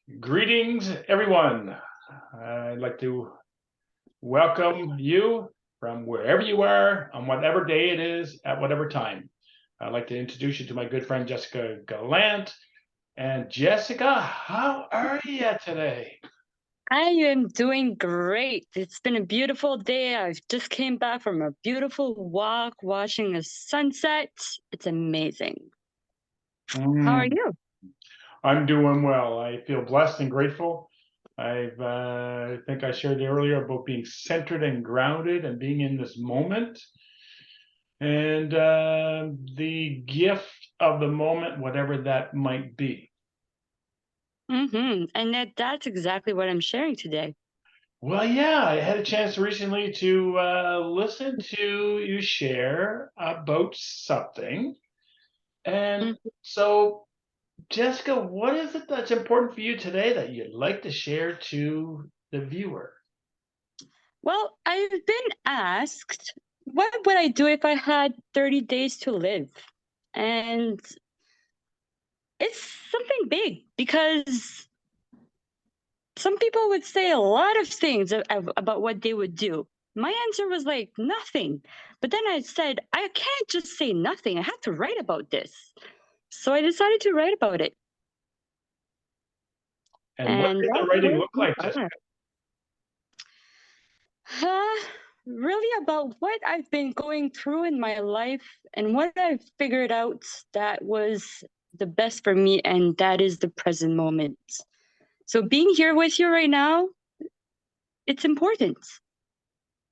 Greetings, everyone. I'd like to welcome you from wherever you are, on whatever day it is, at whatever time. I'd like to introduce you to my good friend Jessica Gallant. And Jessica, how are you today? I am doing great. It's been a beautiful day. I just came back from a beautiful walk watching a sunset. It's amazing. How are Mm, you? I'm doing well. I feel blessed and grateful. I think I shared earlier about being centered and grounded and being in this moment. And the gift of the moment, whatever that might be. And that's exactly what I'm sharing today. Well, yeah, I had a chance recently to listen to you share about something. And Mm. so, Jessica, what is it that's important for you today that you'd like to share to the viewer? Well, I've been asked, what would I do if I had 30 days to live? And it's something big because some people would say a lot of things about what they would do. My answer was like nothing. But then I said, I can't just say nothing. I have to write about this. So I decided to write about it. And what And did the that's writing where look we like, are. Jessica? Really about what I've been going through in my life and what I've figured out that was the best for me, and that is the present moment. So being here with you right now, it's important.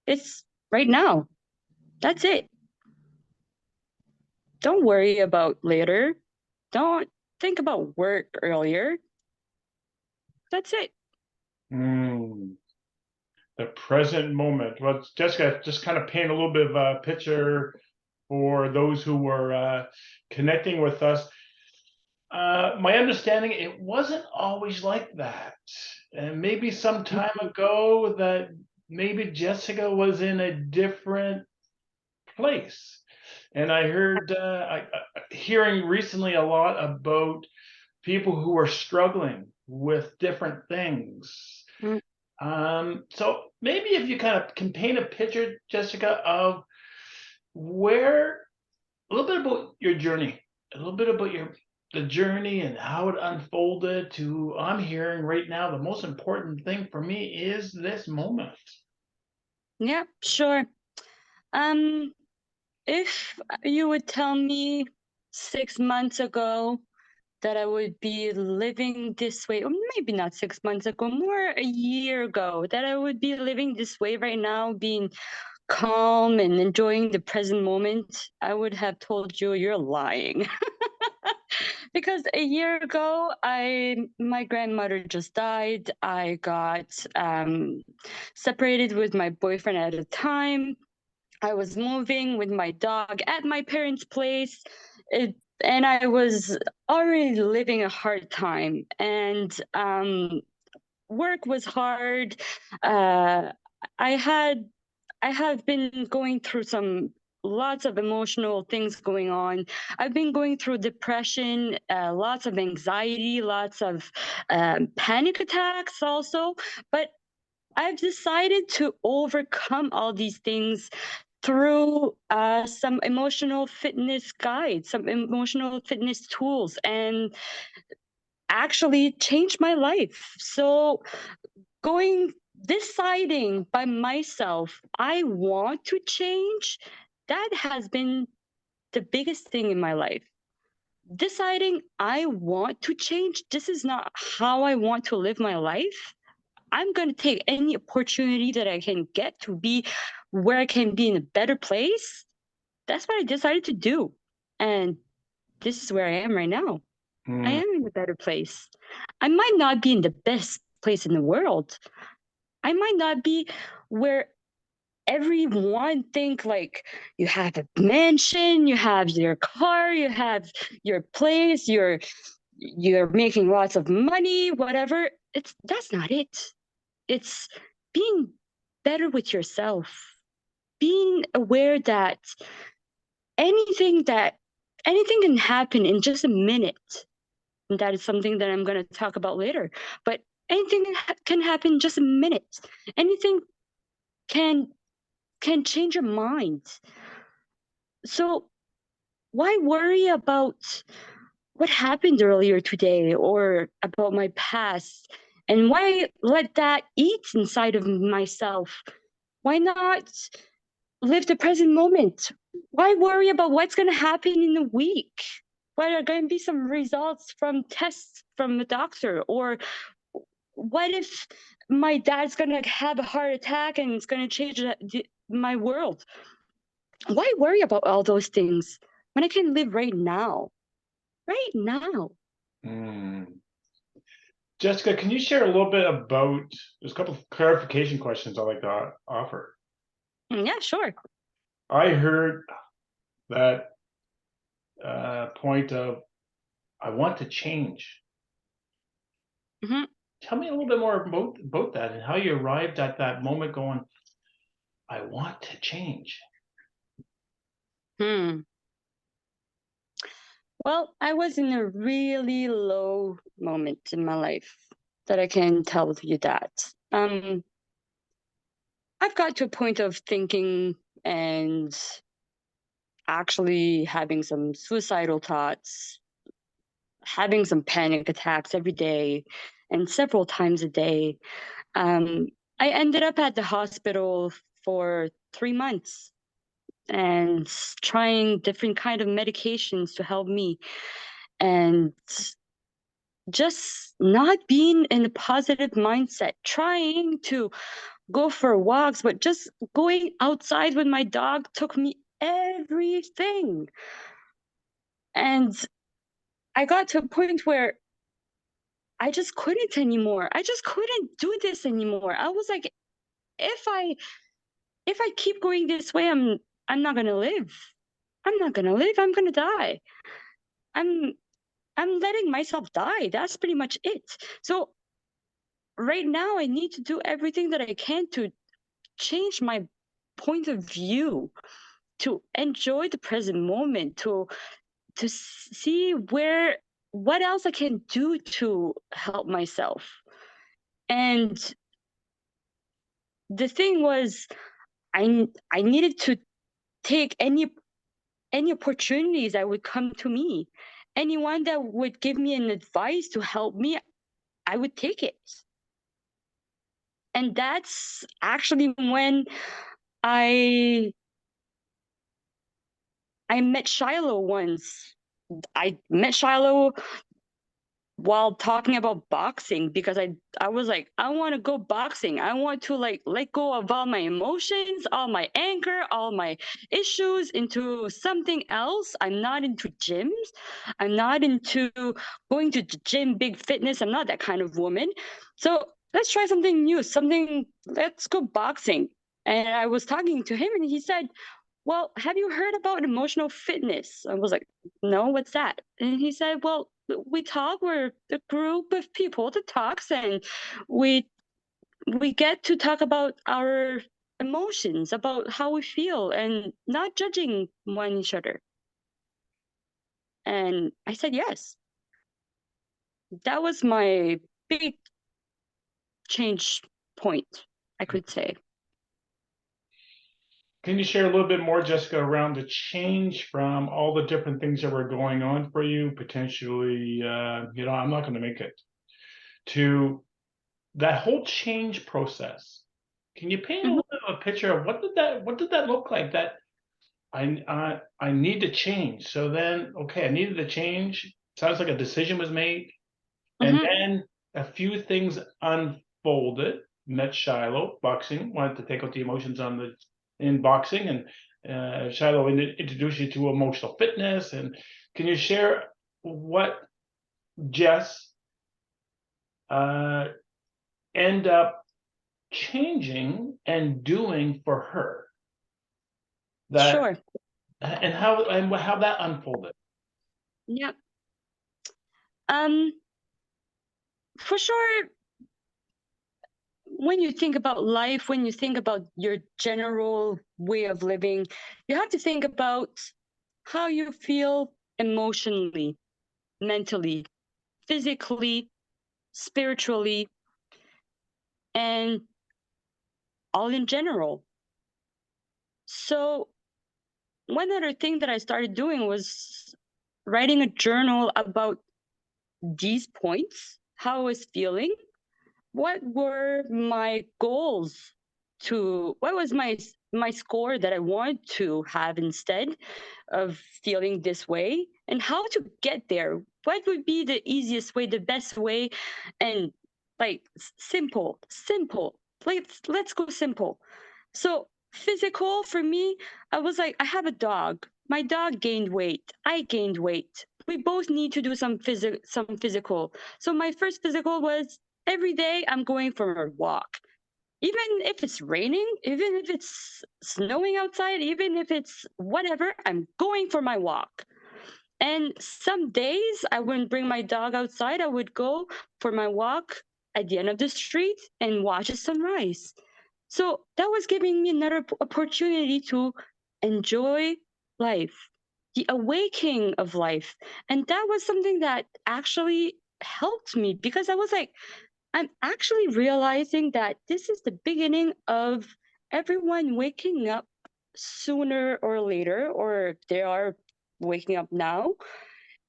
It's right now. That's it. Don't worry about later. Don't think about work earlier. That's it. Mm, the present moment. Well, Jessica, just kind of paint a little bit of a picture for those who were connecting with us. My understanding, it wasn't always like that. And maybe some time ago that maybe Jessica was in a different place. And I heard, hearing recently a lot about people who are struggling with different things. Mm. So maybe if you kind of can paint a picture, Jessica, of where a little bit about your journey, a little bit about your the journey and how it unfolded to I'm hearing right now the most important thing for me is this moment. Yeah, sure. Um, if you would tell me 6 months ago that I would be living this way, or maybe not 6 months ago, more a year ago, that I would be living this way right now, being calm and enjoying the present moment, I would have told you you're lying. Because a year ago, I my grandmother just died. I got separated with my boyfriend at the time. I was moving with my dog at my parents' place. And I was already living a hard time. And work was hard. Uh, I had I have been going through some lots of emotional things going on. I've been going through depression, lots of anxiety, lots of panic attacks also. But I've decided to overcome all these things through some emotional fitness guides, some emotional fitness tools, and actually changed my life. So going deciding by myself I want to change, that has been the biggest thing in my life. Deciding I want to change, this is not how I want to live my life. I'm going to take any opportunity that I can get to be where I can be in a better place. That's what I decided to do. And this is where I am right now. I Mm, am in a better place. I might not be in the best place in the world. I might not be where everyone think like you have a mansion, you have your car, you have your place, you're making lots of money, whatever. It's That's not it. It's being better with yourself, being aware that anything that anything can happen in just a minute. that is something that I'm going to talk about later. But anything can happen in just a minute. Anything can change your mind. So why worry about what happened earlier today or about my past? And why let that eat inside of myself? Why not live the present moment? Why worry about what's going to happen in a week? What are going to be some results from tests from the doctor? Or what if my dad's going to have a heart attack and it's going to change my world? Why worry about all those things when I can live right now? Right now. Mm. Jessica, can you share a little bit about, there's a couple of clarification questions I'd like to offer. Yeah, sure. I heard that point of, I want to change. Hmm. Tell me a little bit more about that and how you arrived at that moment going, I want to change. Hmm. Well, I was in a really low moment in my life that I can tell you that. I've got to a point of thinking and actually having some suicidal thoughts, having some panic attacks every day and several times a day. Um, I ended up at the hospital for 3 months and trying different kind of medications to help me, and just not being in a positive mindset, trying to go for walks, but just going outside with my dog took me everything. And I got to a point where I just couldn't anymore. I just couldn't do this anymore. I was like, if I keep going this way, I'm not gonna live. I'm not gonna live. I'm gonna die. I'm I'm letting myself die. That's pretty much it. So right now I need to do everything that I can to change my point of view, to enjoy the present moment, to see where what else I can do to help myself. And the thing was, I needed to take any opportunities that would come to me. Anyone that would give me an advice to help me, I would take it. And that's actually when I I met Shiloh once. I met Shiloh while talking about boxing because I was like, I want to go boxing. I want to like let go of all my emotions, all my anger, all my issues into something else. I'm not into gyms. I'm not into going to the gym, big fitness. I'm not that kind of woman. So let's try something new, something, let's go boxing. And I was talking to him and he said, well, have you heard about emotional fitness? I was like, no, what's that? And he said, well, we talk, we're a group of people that talks, and we get to talk about our emotions, about how we feel, and not judging one each other. And I said yes. That was my big change point, I could say. Can you share a little bit more, Jessica, around the change from all the different things that were going on for you, potentially, I'm not going to make it, to that whole change process? Can you paint a Mhm. little bit of a picture of what did that look like? That I need to change. So then, okay, I needed to change. Sounds like a decision was made, and Mhm. then a few things unfolded. Met Shiloh, boxing, wanted to take out the emotions in boxing, and Shiloh introduced you to emotional fitness. And can you share what Jess uh, end up changing and doing for her, that Sure. and how that unfolded? Yeah. Um. For sure, when you think about life, when you think about your general way of living, you have to think about how you feel emotionally, mentally, physically, spiritually, and all in general. So, one other thing that I started doing was writing a journal about these points, how I was feeling, what were my goals to, what was my score that I wanted to have instead of feeling this way, and how to get there. What would be the easiest way, the best way, and like simple. Let's go simple. So physical for me, I was like, I have a dog. My dog gained weight. I gained weight. We both need to do some physical. So my first physical was every day I'm going for a walk. Even if it's raining, even if it's snowing outside, even if it's whatever, I'm going for my walk. And some days I wouldn't bring my dog outside. I would go for my walk at the end of the street and watch the sunrise. So that was giving me another opportunity to enjoy life, the awakening of life. And that was something that actually helped me because I was like, I'm actually realizing that this is the beginning of everyone waking up sooner or later, or they are waking up now,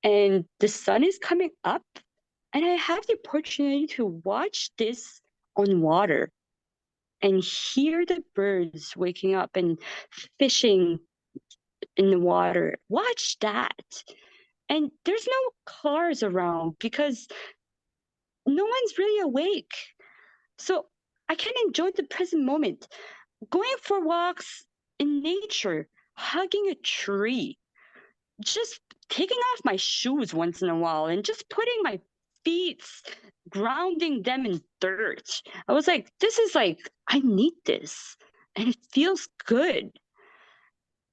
and the sun is coming up, and I have the opportunity to watch this on water and hear the birds waking up and fishing in the water. Watch that. And there's no cars around because no one's really awake. So I can enjoy the present moment. Going for walks in nature, hugging a tree, just taking off my shoes once in a while and just putting my feet, grounding them in dirt. I was like, this is like, I need this. And it feels good.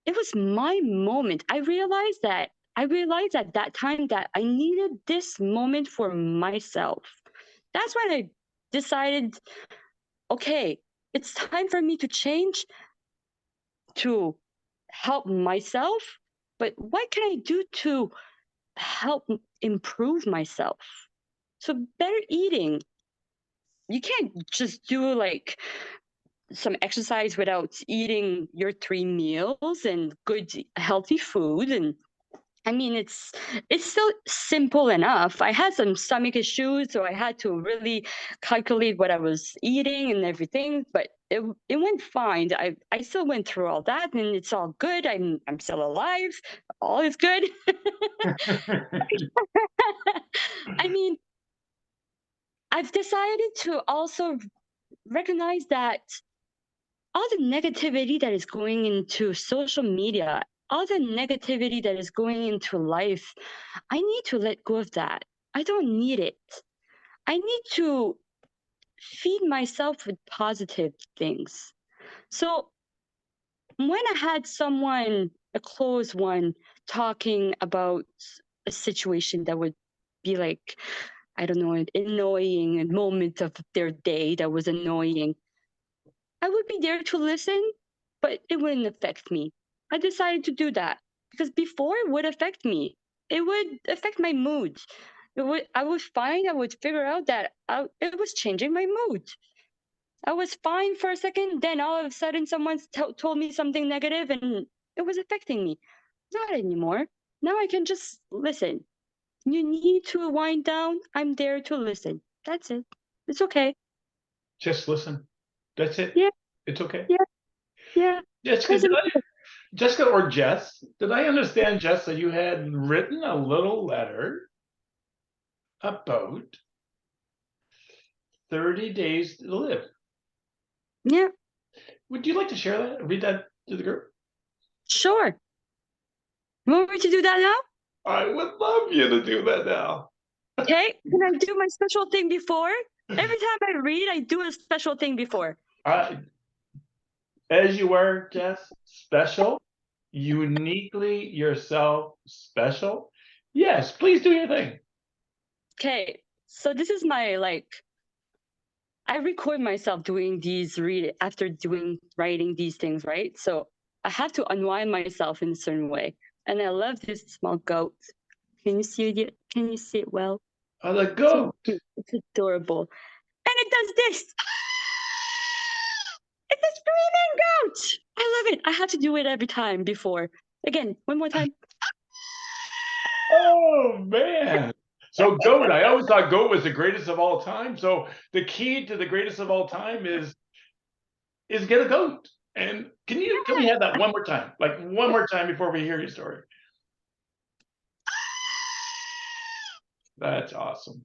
It was my moment. I realized at that time that I needed this moment for myself. That's when I decided, okay, it's time for me to change to help myself. But what can I do to help improve myself? So, better eating. You can't just do like some exercise without eating your 3 meals and good, healthy food. And I mean, it's still simple enough. I had some stomach issues, so I had to really calculate what I was eating and everything. But it went fine. I still went through all that, and it's all good. I'm still alive. All is good. I mean, I've decided to also recognize that all the negativity that is going into social media, all the negativity that is going into life, I need to let go of that. I don't need it. I need to feed myself with positive things. So when I had someone, a close one, talking about a situation that would be like, I don't know, an annoying moment of their day that was annoying, I would be there to listen, but it wouldn't affect me. I decided to do that because before it would affect me. It would affect my mood. I would find, I would figure out that it was changing my mood. I was fine for a second, then all of a sudden someone told me something negative and it was affecting me. Not anymore. Now I can just listen. You need to wind down. I'm there to listen. That's it. It's okay. Just listen. That's it. Yeah, It's okay. yeah, yeah. Jessica, Present. Jessica or Jess, did I understand, Jess, that you had written a little letter about 30 days to live? Yeah, Would you like to share that? Read that to the group? sure. You want me to do that now? I would love you to do that now. Okay. Can I do my special thing before? Every time I read, I do a special thing before. As you are, Jess, special, uniquely yourself, special. Yes, please do your thing. Okay. So this is my I record myself doing these read after doing writing these things, right? So I have to unwind myself in a certain way. And I love this small goat. Can you see it? Can you see it well? Oh, the So goat. cute. It's adorable. And it does this. It's a screaming goat. I love it. I have to do it every time before. Again, one more time. Oh man. So goat, I always thought goat was the greatest of all time. So the key to the greatest of all time is get a goat. And can we have that one more time? Like one more time before we hear your story. That's awesome.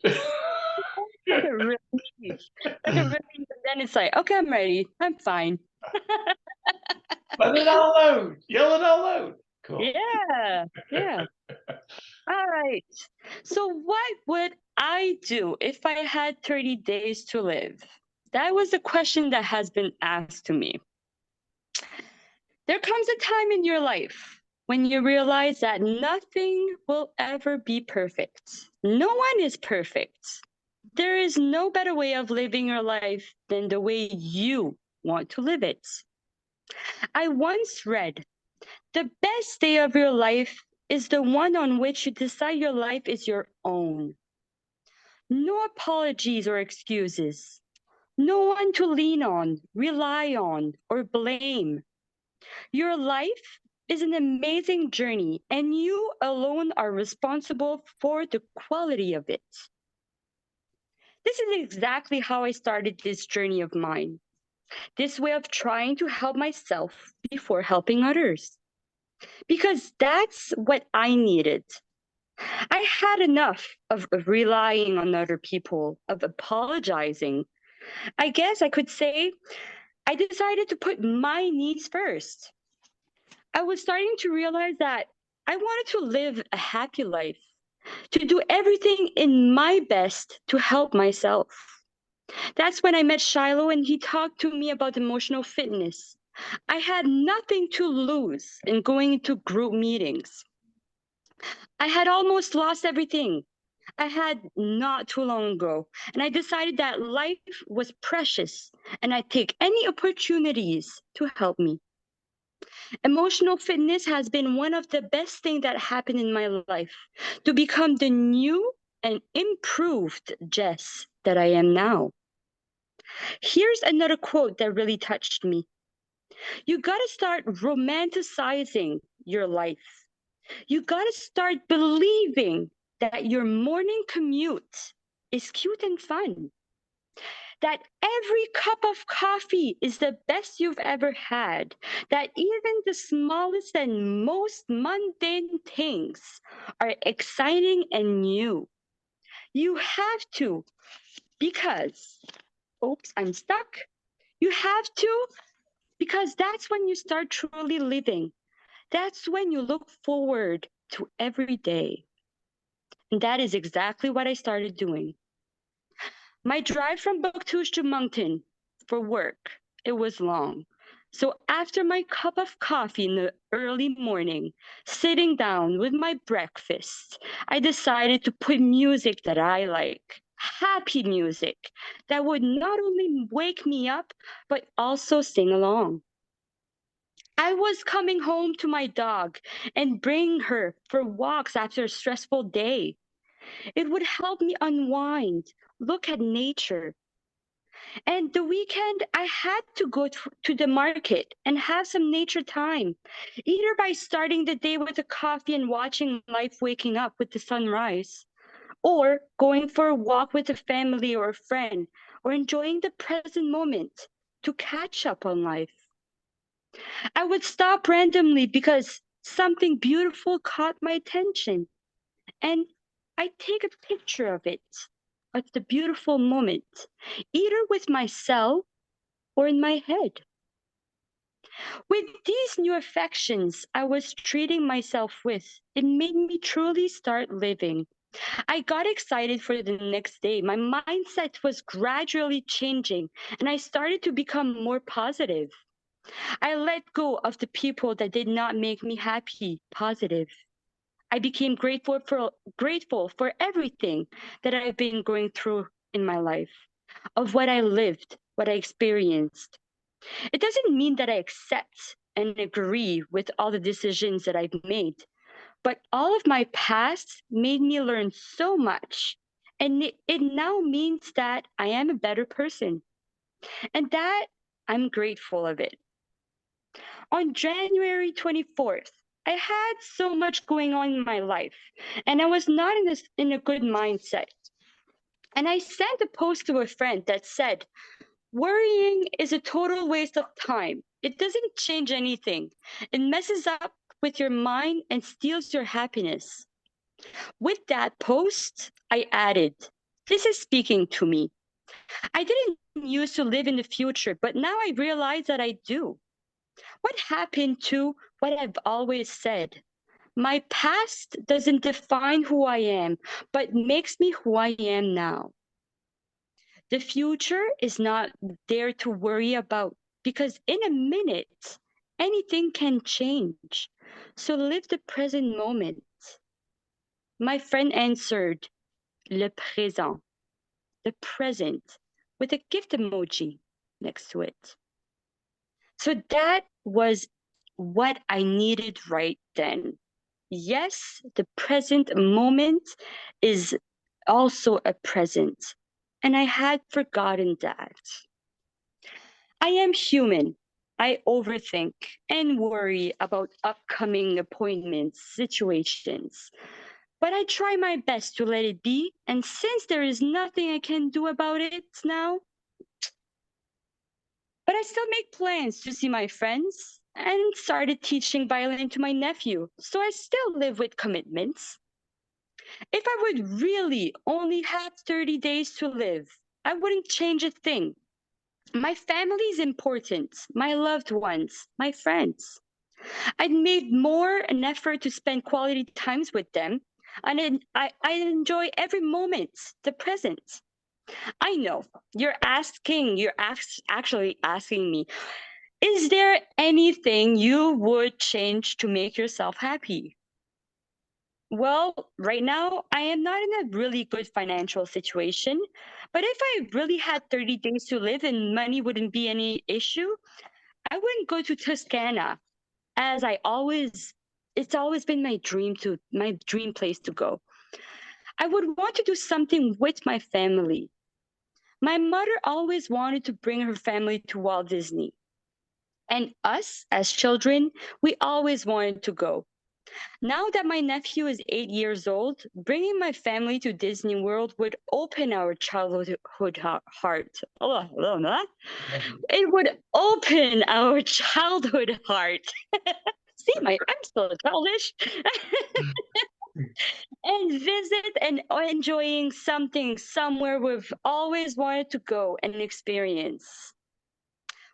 Like a really, like a really, and then it's like, okay, I'm ready. I'm fine. Let it all out. Yell it all out. Cool. Yeah, yeah. All right. So, what would I do if I had 30 days to live? That was a question that has been asked to me. There comes a time in your life when you realize that nothing will ever be perfect. No one is perfect. There is no better way of living your life than the way you want to live it. I once read, the best day of your life is the one on which you decide your life is your own. No apologies or excuses. No one to lean on, rely on, or blame. Your life is an amazing journey, and you alone are responsible for the quality of it. This is exactly how I started this journey of mine. This way of trying to help myself before helping others. Because that's what I needed. I had enough of relying on other people, of apologizing. I guess I could say I decided to put my needs first. I was starting to realize that I wanted to live a happy life, to do everything in my best to help myself. That's when I met Shiloh and he talked to me about emotional fitness. I had nothing to lose in going into group meetings. I had almost lost everything I had not too long ago, and I decided that life was precious and I'd take any opportunities to help me. Emotional fitness has been one of the best things that happened in my life to become the new and improved Jess that I am now. Here's another quote that really touched me. You gotta start romanticizing your life. You gotta start believing that your morning commute is cute and fun. That every cup of coffee is the best you've ever had. That even the smallest and most mundane things are exciting and new. You have to, because, oops, I'm stuck. You have to, because that's when you start truly living. That's when you look forward to every day. And that is exactly what I started doing. My drive from Bouctouche to Moncton for work, it was long. So after my cup of coffee in the early morning, sitting down with my breakfast, I decided to put music that I like. Happy music that would not only wake me up, but also sing along. I was coming home to my dog and bring her for walks after a stressful day. It would help me unwind, look at nature. And the weekend, I had to go to the market and have some nature time, either by starting the day with a coffee and watching life waking up with the sunrise, or going for a walk with a family or a friend, or enjoying the present moment to catch up on life. I would stop randomly because something beautiful caught my attention, and I take a picture of the beautiful moment, either with myself or in my head. With these new affections I was treating myself with, it made me truly start living. I got excited for the next day. My mindset was gradually changing, and I started to become more positive. I let go of the people that did not make me happy, positive. I became grateful for everything that I've been going through in my life, of what I lived, what I experienced. It doesn't mean that I accept and agree with all the decisions that I've made, but all of my past made me learn so much And it now means that I am a better person, and that I'm grateful of it. On January 24th, I had so much going on in my life, and I was not in a good mindset. And I sent a post to a friend that said, worrying is a total waste of time. It doesn't change anything. It messes up with your mind and steals your happiness. With that post, I added, this is speaking to me. I didn't used to live in the future, but now I realize that I do. What happened to what I've always said? My past doesn't define who I am, but makes me who I am now. The future is not there to worry about because in a minute, anything can change. So live the present moment. My friend answered, le présent, the present, with a gift emoji next to it. So that was what I needed right then. Yes, the present moment is also a present. And I had forgotten that. I am human. I overthink and worry about upcoming appointments, situations. But I try my best to let it be. And since there is nothing I can do about it now, but I still make plans to see my friends and started teaching violin to my nephew. So I still live with commitments. If I would really only have 30 days to live, I wouldn't change a thing. My family is important, my loved ones, my friends. I'd made more an effort to spend quality times with them, and I enjoy every moment, the present. I know actually asking me, is there anything you would change to make yourself happy? Well, right now, I am not in a really good financial situation. But if I really had 30 days to live and money wouldn't be any issue, I wouldn't go to Toscana as it's always been my dream place to go. I would want to do something with my family. My mother always wanted to bring her family to Walt Disney. And us, as children, we always wanted to go. Now that my nephew is 8 years old, bringing my family to Disney World would open our childhood heart. It would open our childhood heart. See, I'm still childish. And visit and enjoying something somewhere we've always wanted to go and experience.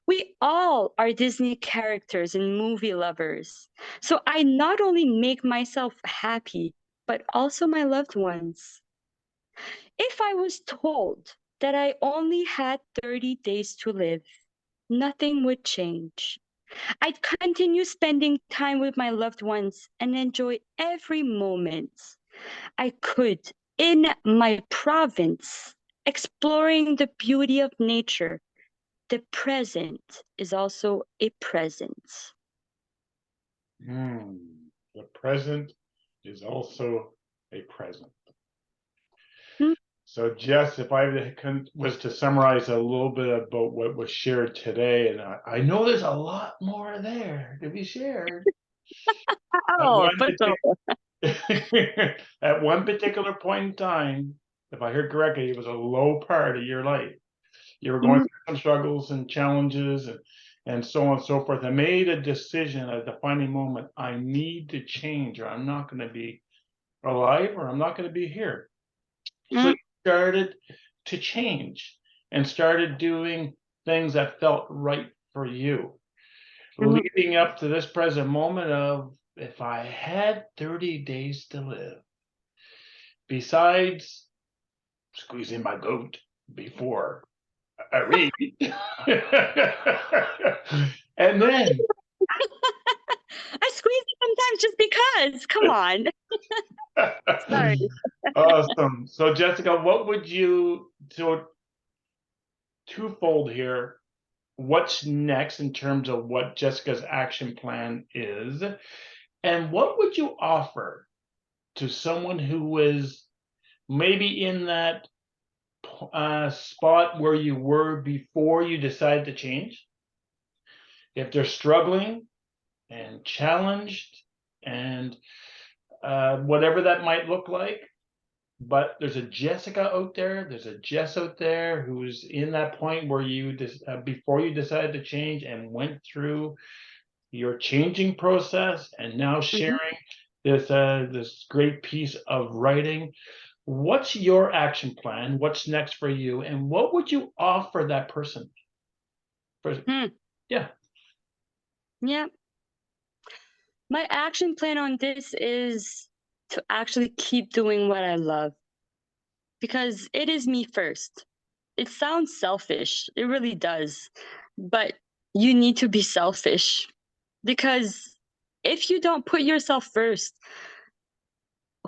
We all are Disney characters and movie lovers. So I not only make myself happy, but also my loved ones. If I was told that I only had 30 days to live, nothing would change. I'd continue spending time with my loved ones and enjoy every moment I could in my province, exploring the beauty of nature. The present is also a present. The present is also a present. Mm, So, Jess, if was to summarize a little bit about what was shared today, and I know there's a lot more there to be shared. At oh, one, but so, at one particular point in time, if I heard correctly, it was a low part of your life. You were going mm, through some struggles and challenges and so on and so forth. I made a decision at a defining moment. I need to change, or I'm not going to be alive, or I'm not going to be here. So mm, you started to change and started doing things that felt right for you, mm, leading up to this present moment of if I had 30 days to live, besides squeezing my goat before I read, and then I squeeze it sometimes just because. Come on. Sorry. awesome. So Jessica, what would you so twofold here? What's next in terms of what Jessica's action plan is, and what would you offer to someone who is maybe in that spot where you were before you decided to change. If they're struggling and challenged and whatever that might look like, but there's a Jessica out there, there's a Jess out there who's in that point where you just before you decided to change and went through your changing process and now Mhm. sharing this great piece of writing. What's your action plan? What's next for you? And what would you offer that person? Hmm. Yeah. Yeah. My action plan on this is to actually keep doing what I love because it is me first. It sounds selfish. It really does. But you need to be selfish because if you don't put yourself first,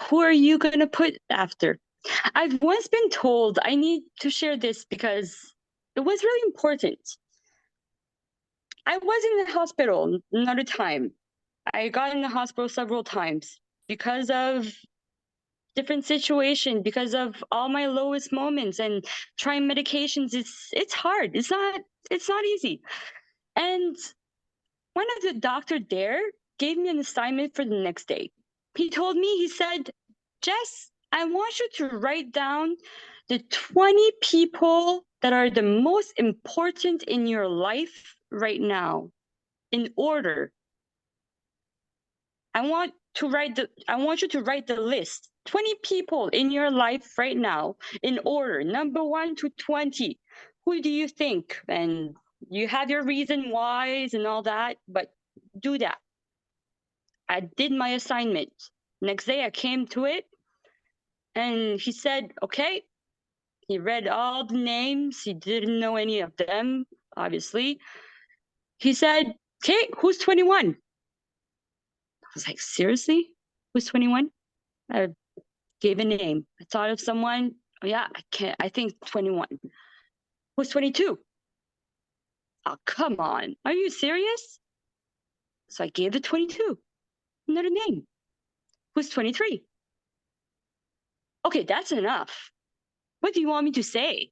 who are you going to put after? I've once been told I need to share this because it was really important. I was in the hospital another time. I got in the hospital several times because of different situation, because of all my lowest moments and trying medications. It's hard. It's not easy. And one of the doctor there gave me an assignment for the next day. He told me, he said, Jess, I want you to write down the 20 people that are the most important in your life right now in order. I want you to write the list. 20 people in your life right now in order, number 1 to 20. Who do you think? And you have your reason whys and all that, but do that. I did my assignment. Next day I came to it and he said, okay. He read all the names. He didn't know any of them, obviously. He said, okay, who's 21? I was like, seriously? Who's 21? I gave a name. I thought of someone. Oh, yeah, I think 21. Who's 22? Oh, come on. Are you serious? So I gave the 22. Another name. Who's 23? Okay, that's enough. What do you want me to say?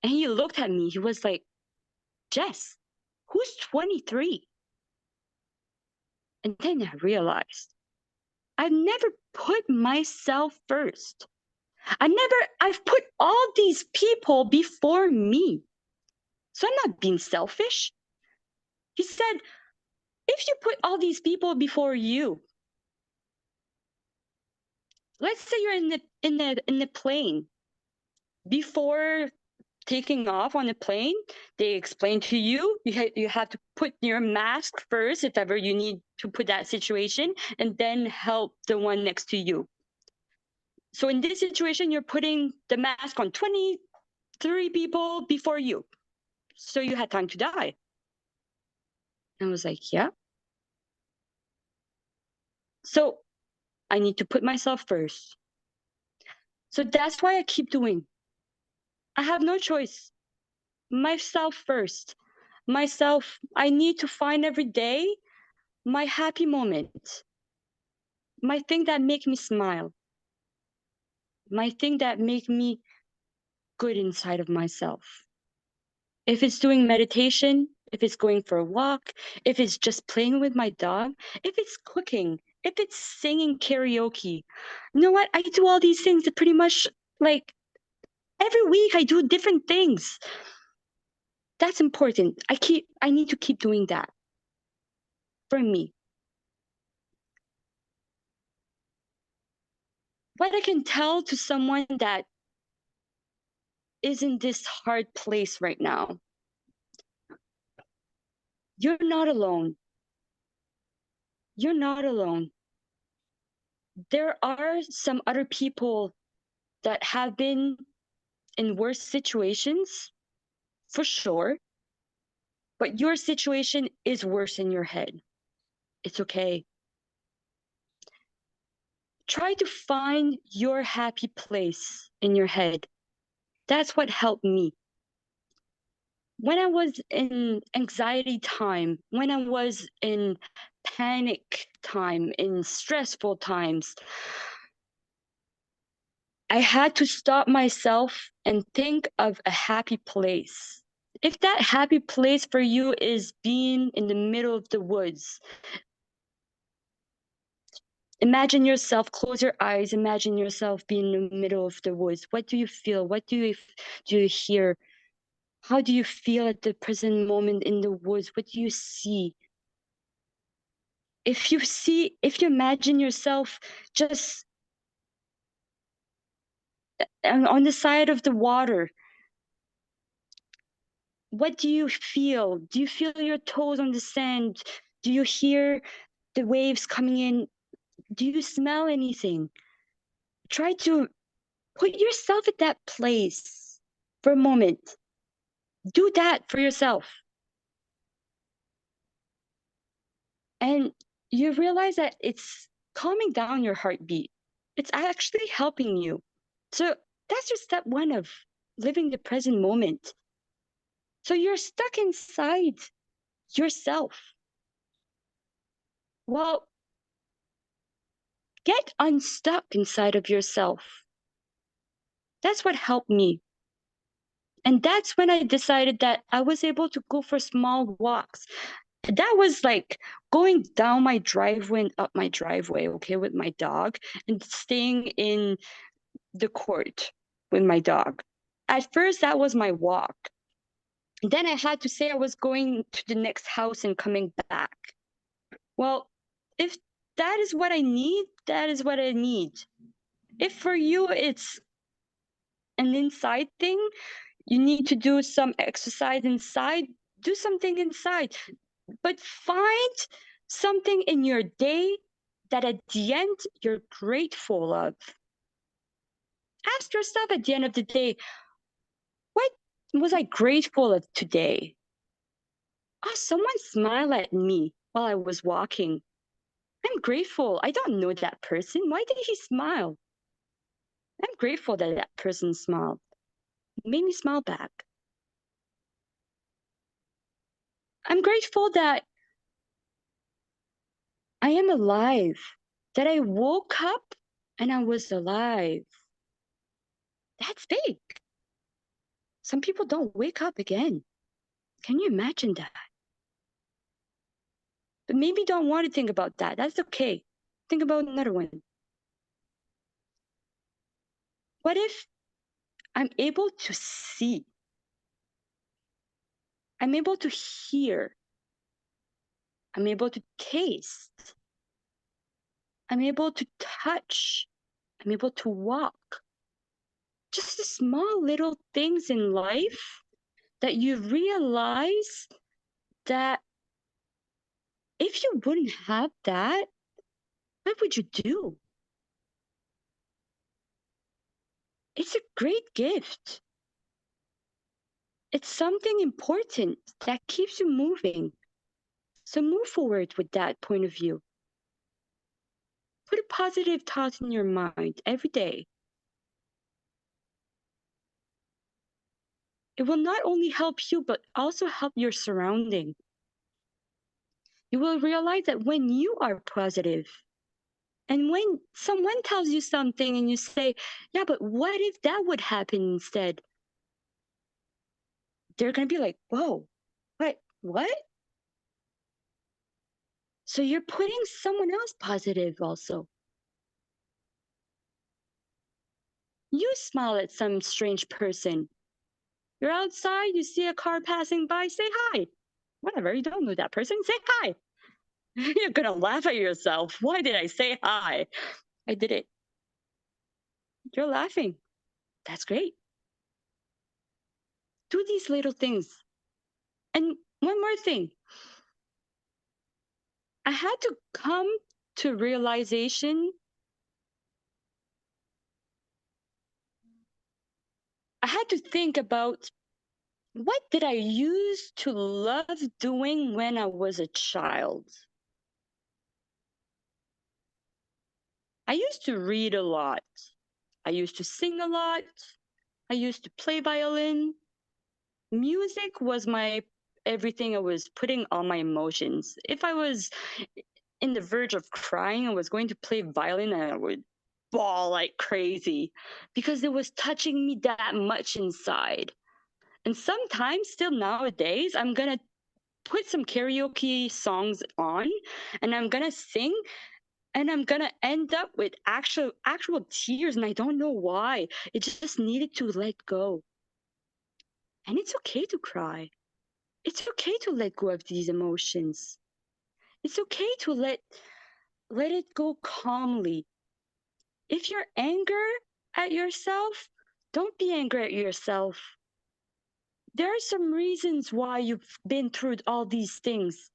And he looked at me. He was like, Jess, who's 23? And then I realized I've never put myself first. I've put all these people before me. So I'm not being selfish. He said, if you put all these people before you, let's say you're in the plane. Before taking off on the plane, they explain to you you have to put your mask first if ever you need to put that situation, and then help the one next to you. So in this situation, you're putting the mask on 23 people before you. So you had time to die. And I was like, yeah. So I need to put myself first. So that's why I keep doing. I have no choice. Myself first. Myself, I need to find every day my happy moment, my thing that make me smile, my thing that make me good inside of myself. If it's doing meditation, if it's going for a walk, if it's just playing with my dog, if it's cooking, if it's singing karaoke. You know what? I do all these things that pretty much like every week I do different things. That's important. I need to keep doing that for me. What I can tell to someone that is in this hard place right now, you're not alone. You're not alone. There are some other people that have been in worse situations, for sure, but your situation is worse in your head. It's okay. Try to find your happy place in your head. That's what helped me. When I was in anxiety time, when I was in panic time, in stressful times, I had to stop myself and think of a happy place. If that happy place for you is being in the middle of the woods, imagine yourself, close your eyes, imagine yourself being in the middle of the woods. What do you feel? What do you hear? How do you feel at the present moment in the woods? What do you see? If you imagine yourself just on the side of the water, what do you feel? Do you feel your toes on the sand? Do you hear the waves coming in? Do you smell anything? Try to put yourself at that place for a moment. Do that for yourself. And you realize that it's calming down your heartbeat. It's actually helping you. So that's just step one of living the present moment. So you're stuck inside yourself. Well, get unstuck inside of yourself. That's what helped me. And that's when I decided that I was able to go for small walks. That was like going down my driveway and up my driveway, okay, with my dog, and staying in the court with my dog. At first, that was my walk. Then I had to say I was going to the next house and coming back. Well, if that is what I need, that is what I need. If for you it's an inside thing, you need to do some exercise inside, do something inside. But find something in your day that at the end you're grateful of. Ask yourself at the end of the day, what was I grateful of today? Oh, someone smiled at me while I was walking. I'm grateful. I don't know that person. Why did he smile? I'm grateful that that person smiled. It made me smile back. I'm grateful that I am alive, that I woke up and I was alive. That's big. Some people don't wake up again. Can you imagine that? But maybe don't want to think about that. That's okay. Think about another one. What if I'm able to see? I'm able to hear. I'm able to taste. I'm able to touch. I'm able to walk. Just the small little things in life that you realize that if you wouldn't have that, what would you do? It's a great gift. It's something important that keeps you moving. So move forward with that point of view. Put a positive thought in your mind every day. It will not only help you, but also help your surrounding. You will realize that when you are positive, and when someone tells you something and you say, yeah, but what if that would happen instead? They're going to be like, whoa, what? So you're putting someone else positive also. You smile at some strange person. You're outside, you see a car passing by, say hi. Whatever, you don't know that person, say hi. You're going to laugh at yourself. Why did I say hi? I did it. You're laughing. That's great. Do these little things. And one more thing. I had to come to realization. I had to think about what did I used to love doing when I was a child? I used to read a lot. I used to sing a lot. I used to play violin. Music was my everything. I was putting all my emotions. If I was in the verge of crying, I was going to play violin and I would bawl like crazy because it was touching me that much inside. And sometimes, still nowadays, I'm gonna put some karaoke songs on and I'm gonna sing and I'm gonna end up with actual tears, and I don't know why. It just needed to let go. And it's okay to cry. It's okay to let go of these emotions. It's okay to let it go calmly. If you're angry at yourself, don't be angry at yourself. There are some reasons why you've been through all these things,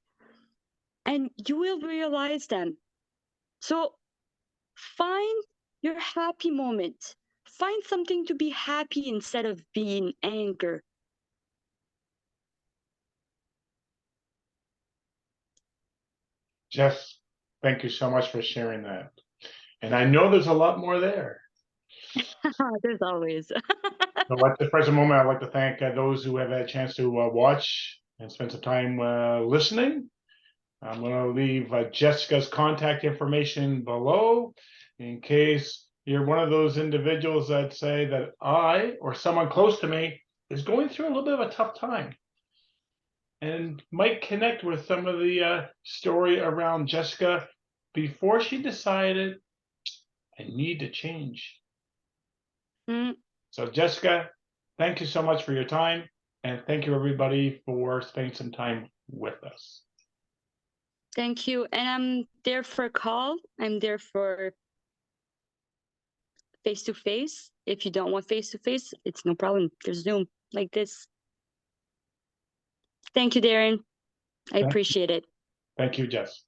and you will realize them. So find your happy moment. Find something to be happy instead of being angry. Jess, thank you so much for sharing that. And I know there's a lot more there. There's always. So at the present moment, I'd like to thank those who have had a chance to watch and spend some time listening. I'm going to leave Jessica's contact information below in case you're one of those individuals that say that I or someone close to me is going through a little bit of a tough time and might connect with some of the story around Jessica before she decided I need to change. Mm, So, Jessica, thank you so much for your time. And thank you, everybody, for spending some time with us. thank you. And I'm there for a call. I'm there for face to face. If you don't want face to face, it's no problem. There's Zoom like this. Thank you, Darren. I appreciate it. Thank you, Jess.